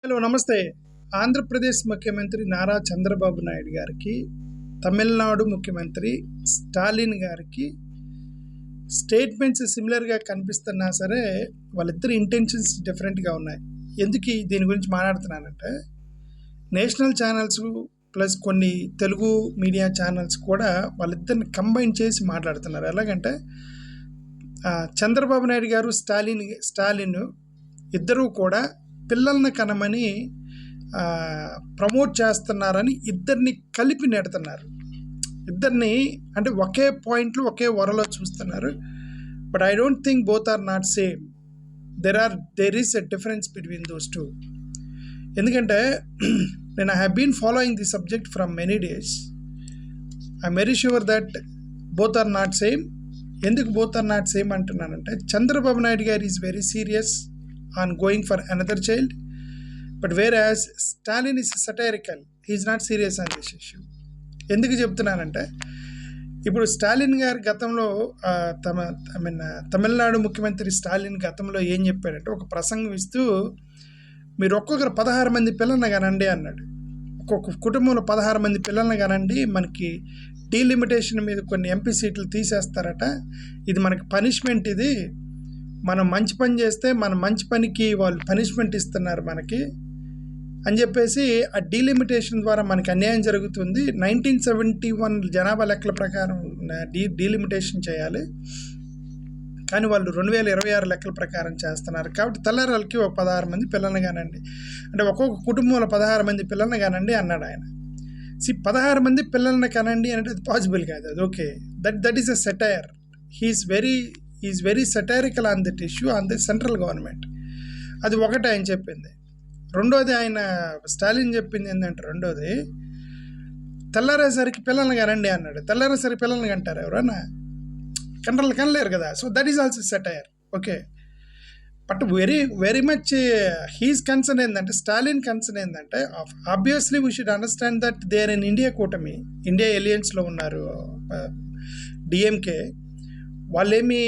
Hello నమస్తే. ఆంధ్రప్రదేశ్ ముఖ్యమంత్రి నారా చంద్రబాబు నాయుడు గారికి, తమిళనాడు ముఖ్యమంత్రి స్టాలిన్ గారికి స్టేట్మెంట్స్ సిమిలర్‌గా కనిపిస్తున్నా సరే, వాళ్ళిద్దరి ఇంటెన్షన్స్ డిఫరెంట్‌గా ఉన్నాయి. ఎందుకు దీని గురించి మాట్లాడుతున్నానంటే, నేషనల్ ఛానల్స్ ప్లస్ కొన్ని తెలుగు మీడియా ఛానల్స్ కూడా వాళ్ళిద్దరిని కంబైన్ చేసి మాట్లాడుతున్నారు. ఎలాగంటే చంద్రబాబు నాయుడు గారు, స్టాలిన్ ఇద్దరూ కూడా పిల్లల్ని కనమని ప్రమోట్ చేస్తున్నారని ఇద్దరిని కలిపి నెడుతున్నారు. ఇద్దరిని అంటే ఒకే పాయింట్లు ఒకే వరలో చూస్తున్నారు. But I don't think both are not same. There is a difference between those two. ఎందుకంటే నేను I have been following the subject from many days. I'm very sure that both are not same. ఎందుకు both are not same అంటున్నానంటే, చంద్రబాబు నాయుడు గారు is very serious on going for another child, but whereas Stalin is satirical, he is not serious on this issue. ఎందుకు చెప్తున్నానంటే, ఇప్పుడు స్టాలిన్ గారు గతంలో తమిళనాడు ముఖ్యమంత్రి స్టాలిన్ గతంలో ఏం చెప్పాడంటే, ఒక ప్రసంగం ఇస్తూ మీరు ఒక్కొక్కరు 16 మంది పిల్లల్ని కనండి అన్నాడు. ఒక్కొక్క కుటుంబంలో 16 మంది పిల్లల్ని కనండి, మనకి డీలిమిటేషన్ మీద కొన్ని ఎంపీ సీట్లు తీసేస్తారట, ఇది మనకి పనిష్మెంట్, ఇది మనం మంచి పని చేస్తే మన మంచి పనికి వాళ్ళు పనిష్మెంట్ ఇస్తున్నారు మనకి అని చెప్పేసి, ఆ డీలిమిటేషన్ ద్వారా మనకి అన్యాయం జరుగుతుంది. 1971 జనాభా లెక్కల ప్రకారం డీలిమిటేషన్ చేయాలి, కానీ వాళ్ళు 2026 లెక్కల ప్రకారం చేస్తున్నారు. కాబట్టి తెల్లారాలకి ఒక 16 మంది పిల్లల్ని కానండి అంటే, ఒక్కొక్క కుటుంబంలో 16 మంది పిల్లల్ని కానండి అన్నాడు ఆయన. 16 మంది పిల్లల్ని కానండి అంటే అది పాసిబుల్ కాదు. అది okay, that is a satire. Is very satirical on that issue on the central government. అది ఒకటి ఆయన చెప్పింది. రెండోది ఆయన స్టాలిన్ చెప్పింది ఏంటంటే, రెండోది తెల్లారేసరికి పిల్లల్ని కనండి అన్నాడు. తెల్లారేసరికి పిల్లల్ని కంటారు ఎవరన్నా? కనలేరు కదా. So that is also satire. Okay, but very much his concern ఏంటంటే, స్టాలిన్ కన్సర్న్ ఏంటంటే, obviously we should understand that they are in India కూటమి, ఇండియా ఎలియన్స్లో ఉన్నారు డిఎంకే. వాళ్ళేమీ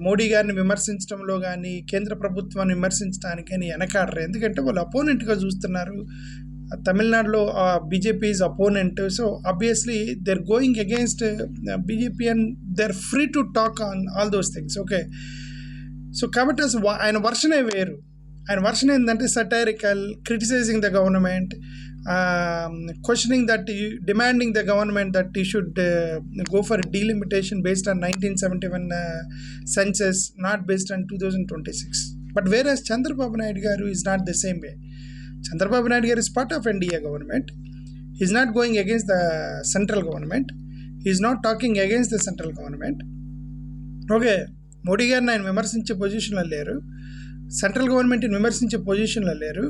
మోడీ గారిని విమర్శించడంలో కానీ, కేంద్ర ప్రభుత్వాన్ని విమర్శించడానికి కానీ వెనకాడరు. ఎందుకంటే వాళ్ళు అపోనెంట్గా చూస్తున్నారు. తమిళనాడులో BJP is opponent. So obviously they are going against BJP and they are free to talk on all those things. Okay, so కాబట్టి అసలు ఆయన వర్షనే వేరు. ఆయన వర్షన్ ఏంటంటే satirical, criticising the government, questioning that, demanding the government that he should go for delimitation based on 1971 census, not based on 2026. But whereas Chandrababu Naidu garu is not the same way. Chandrababu Naidu garu is part of NDA government. He is not going against the central government. He is not talking against the central government. Okay, Modi గారిని ఆయన విమర్శించే పొజిషన్లో లేరు, central గవర్నమెంట్ని విమర్శించే పొజిషన్లో లేరు,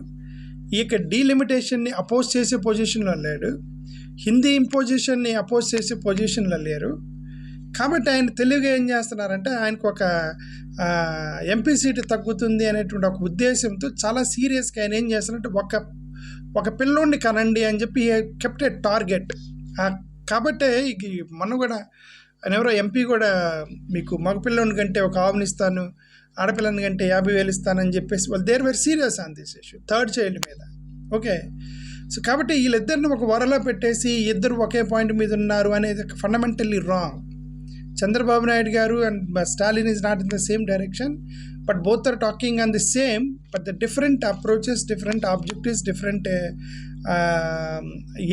ఈ యొక్క డీలిమిటేషన్ని అపోజ్ చేసే పొజిషన్లో లేడు, హిందీ ఇంపోజిషన్ని అపోజ్ చేసే పొజిషన్లో లేరు. కాబట్టి ఆయన తెలివిగా ఏం చేస్తున్నారంటే, ఆయనకు ఒక ఎంపీ సీటు తగ్గుతుంది అనేటువంటి ఒక ఉద్దేశంతో చాలా సీరియస్గా ఆయన ఏం చేస్తున్నారంటే, ఒక పిల్లోడిని కనండి అని చెప్పి కెప్ట్ ఏ టార్గెట్. కాబట్టే మొన్న కూడా ఆయన ఎవరో ఎంపీ కూడా, మీకు మగపిల్లోని కంటే ఒక ఆవునిస్తాను, ఆడపిల్లని కంటే 50,000 ఇస్తానని చెప్పేసి వాళ్ళు they're very serious on this issue, third child మీద. ఓకే, సో కాబట్టి వీళ్ళిద్దరిని ఒక వరలో పెట్టేసి ఇద్దరు ఒకే పాయింట్ మీద ఉన్నారు అనేది ఫండమెంటల్లీ రాంగ్. చంద్రబాబు నాయుడు గారు and Stalin is not in the same direction, but both are talking on the same, but the different approaches, different objectives, different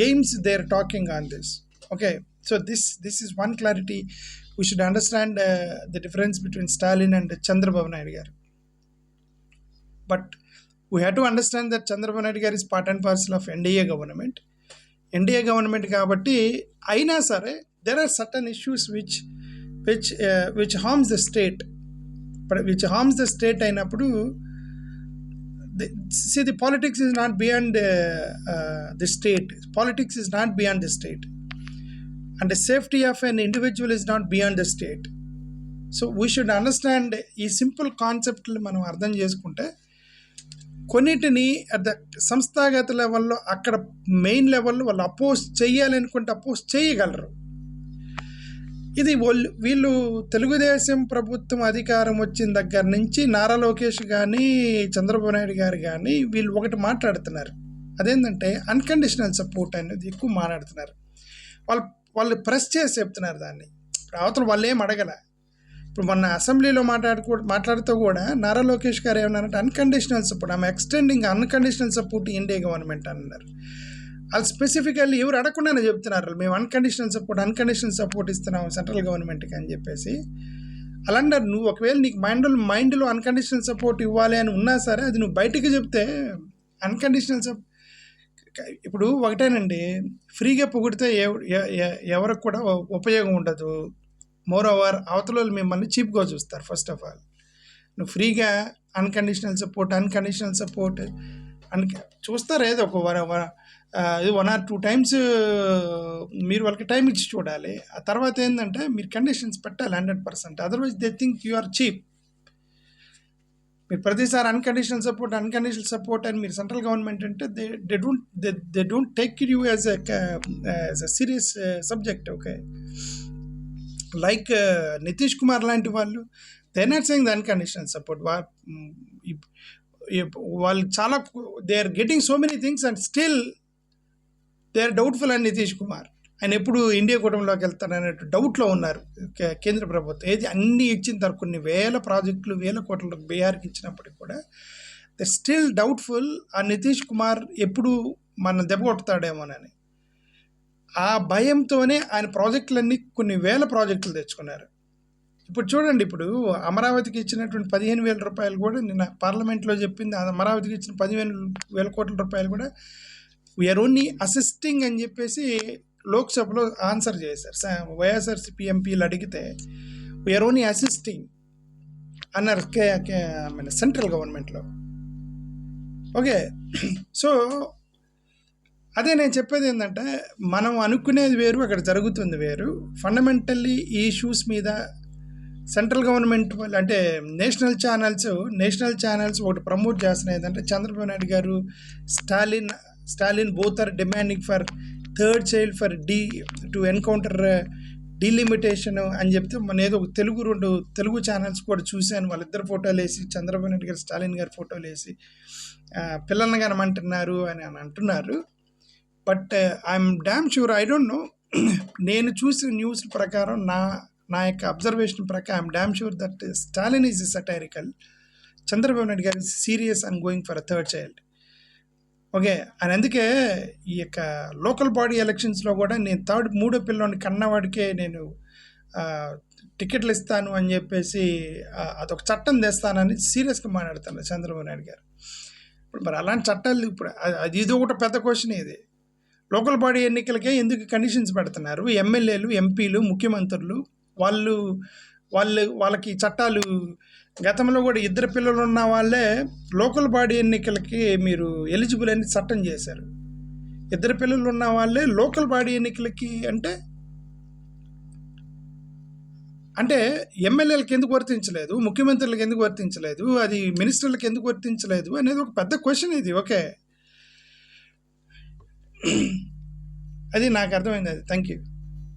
aims they are talking on this. Okay, so this is one clarity. We should understand the difference between Stalin and Chandrababu Naidu garu. But we have to understand that Chandrababu Naidu garu is part and parcel of NDA government. NDA government kabatti aina sare there are certain issues which harms the state. But which harms the state ainappudu, see, the politics is not beyond the state. Politics is not beyond the state. And the safety of an individual is not beyond the state. So we should understand ఈ simple కాన్సెప్ట్లు మనం అర్థం చేసుకుంటే, కొన్నిటిని at the సంస్థాగత లెవెల్లో అక్కడ main లెవెల్లో వాళ్ళు అపోజ్ చేయాలనుకుంటే అపోజ్ చేయగలరు. ఇది వీళ్ళు తెలుగుదేశం ప్రభుత్వం అధికారం వచ్చిన దగ్గర నుంచి నారా లోకేష్ కానీ చంద్రబాబు నాయుడు గారు కానీ వీళ్ళు ఒకటి మాట్లాడుతున్నారు. అదేంటంటే అన్కండిషనల్ సపోర్ట్ అనేది ఎక్కువ మాట్లాడుతున్నారు. వాళ్ళు ప్రెస్ చేసి చెప్తున్నారు దాన్ని. అవతల వాళ్ళు ఏం అడగల. ఇప్పుడు మొన్న అసెంబ్లీలో మాట్లాడుతూ కూడా నారా లోకేష్ గారు ఏమన్నారంటే అన్కండిషనల్ సపోర్ట్, ఆమె extending unconditional support India government అన్నారు. వాళ్ళు స్పెసిఫికల్లీ ఎవరు అడగకుండానే చెప్తున్నారు మేము అన్కండిషనల్ సపోర్ట్ ఇస్తున్నాం సెంట్రల్ గవర్నమెంట్కి అని చెప్పేసి. అలాంటి నువ్వు ఒకవేళ నీకు మైండ్లో అన్కండిషనల్ సపోర్ట్ ఇవ్వాలి అని ఉన్నా సరే అది నువ్వు బయటికి చెప్తే అన్కండిషనల్ సపోర్ట్. ఇప్పుడు ఒకటేనండి, ఫ్రీగా పొగిడితే ఎవరికి కూడా ఉపయోగం ఉండదు. మోర్ ఓవర్ అవతల వాళ్ళు మిమ్మల్ని చీప్గా చూస్తారు. ఫస్ట్ ఆఫ్ ఆల్ నువ్వు ఫ్రీగా అన్కండిషనల్ సపోర్ట్ అని చూస్తారు. ఏదో ఒక 1 or 2 times మీరు వాళ్ళకి టైం ఇచ్చి చూడాలి. ఆ తర్వాత ఏంటంటే మీరు కండిషన్స్ పెట్టాలి 100%. Otherwise they think you are cheap. మీరు ప్రతిసారి అన్కండిషనల్ సపోర్ట్ అని మీరు సెంట్రల్ గవర్నమెంట్ అంటే they don't take you as a serious subject. Okay, like Nitish Kumar లాంటి వాళ్ళు they not saying the unconditional support. వాళ్ళు చాలా they are getting so many things and still they are doubtful and Nitish Kumar ఆయన ఎప్పుడు India కూటమిలోకి వెళ్తారనే డౌట్లో ఉన్నారు కేంద్ర ప్రభుత్వం. ఏది అన్నీ ఇచ్చిన తర్వాత కొన్ని వేల ప్రాజెక్టులు 1000 కోట్ల బీహార్కి ఇచ్చినప్పటికి కూడా దే స్టిల్ డౌట్ఫుల్ ఆ నితీష్ కుమార్ ఎప్పుడు మన దెబ్బ కొడతాడేమోనని. ఆ భయంతోనే ఆయన ప్రాజెక్టులన్నీ కొన్ని వేల ప్రాజెక్టులు తెచ్చుకున్నారు. ఇప్పుడు చూడండి, ఇప్పుడు అమరావతికి ఇచ్చినటువంటి 15,000 రూపాయలు కూడా నిన్న పార్లమెంట్లో చెప్పింది. అమరావతికి ఇచ్చిన 15,000 కోట్ల రూపాయలు కూడా వీఆర్ ఓన్లీ అసిస్టింగ్ అని చెప్పేసి లోక్సభలో ఆన్సర్ చేశారు. వైఎస్ఆర్సీపీ ఎంపీలు అడిగితే వీఆర్ ఓన్లీ అసిస్టింగ్ అన్నారు మన సెంట్రల్ గవర్నమెంట్లో. ఓకే, సో అదే నేను చెప్పేది ఏంటంటే మనం అనుకునేది వేరు, అక్కడ జరుగుతుంది వేరు. ఫండమెంటల్లీ ఈ ఇష్యూస్ మీద సెంట్రల్ గవర్నమెంట్ వాళ్ళు అంటే నేషనల్ ఛానల్స్ ఒకటి ప్రమోట్ చేస్తున్నాయి. ఏంటంటే చంద్రబాబు నాయుడు గారు Stalin both are demanding for third child for to encounter delimitation అని చెప్తే మన ఏదో ఒక 2 తెలుగు ఛానల్స్ కూడా చూశాను. వాళ్ళిద్దరు ఫోటోలు వేసి చంద్రబాబు నాయుడు గారు స్టాలిన్ గారు ఫోటోలు వేసి పిల్లల్ని కనమంటున్నారు అని అంటున్నారు. But I'm damn sure, I don't know, నేను చూసిన న్యూస్ ప్రకారం నా యొక్క అబ్జర్వేషన్ ప్రకారం I'm damn sure that Stalin is satirical, Chandrababu Naidu గారు serious and going for a third child. Okay, అని అందుకే ఈ యొక్క లోకల్ బాడీ ఎలక్షన్స్లో కూడా నేను మూడో పిల్లోని కన్నవాడికే నేను టికెట్లు ఇస్తాను అని చెప్పేసి అదొక చట్టం తెస్తానని సీరియస్గా మాట్లాడుతాను చంద్రబాబు నాయుడు గారు. ఇప్పుడు మరి అలాంటి చట్టాలు ఇప్పుడు ఇది ఒకటి పెద్ద క్వశ్చన్. ఇది లోకల్ బాడీ ఎన్నికలకే ఎందుకు కండిషన్స్ పెడుతున్నారు? ఎమ్మెల్యేలు, ఎంపీలు, ముఖ్యమంత్రులు వాళ్ళకి చట్టాలు గతంలో కూడా 2 పిల్లలు ఉన్న వాళ్ళే లోకల్ బాడీ ఎన్నికలకి మీరు ఎలిజిబుల్ అని చట్టం చేశారు. 2 పిల్లలు ఉన్న వాళ్ళే లోకల్ బాడీ ఎన్నికలకి అంటే ఎమ్మెల్యేలకు ఎందుకు వర్తించలేదు, ముఖ్యమంత్రులకు ఎందుకు వర్తించలేదు, అది మినిస్టర్లకు ఎందుకు వర్తించలేదు అనేది ఒక పెద్ద క్వశ్చన్ ఇది. ఓకే, అది నాకు అర్థమైంది. అది థ్యాంక్ యూ.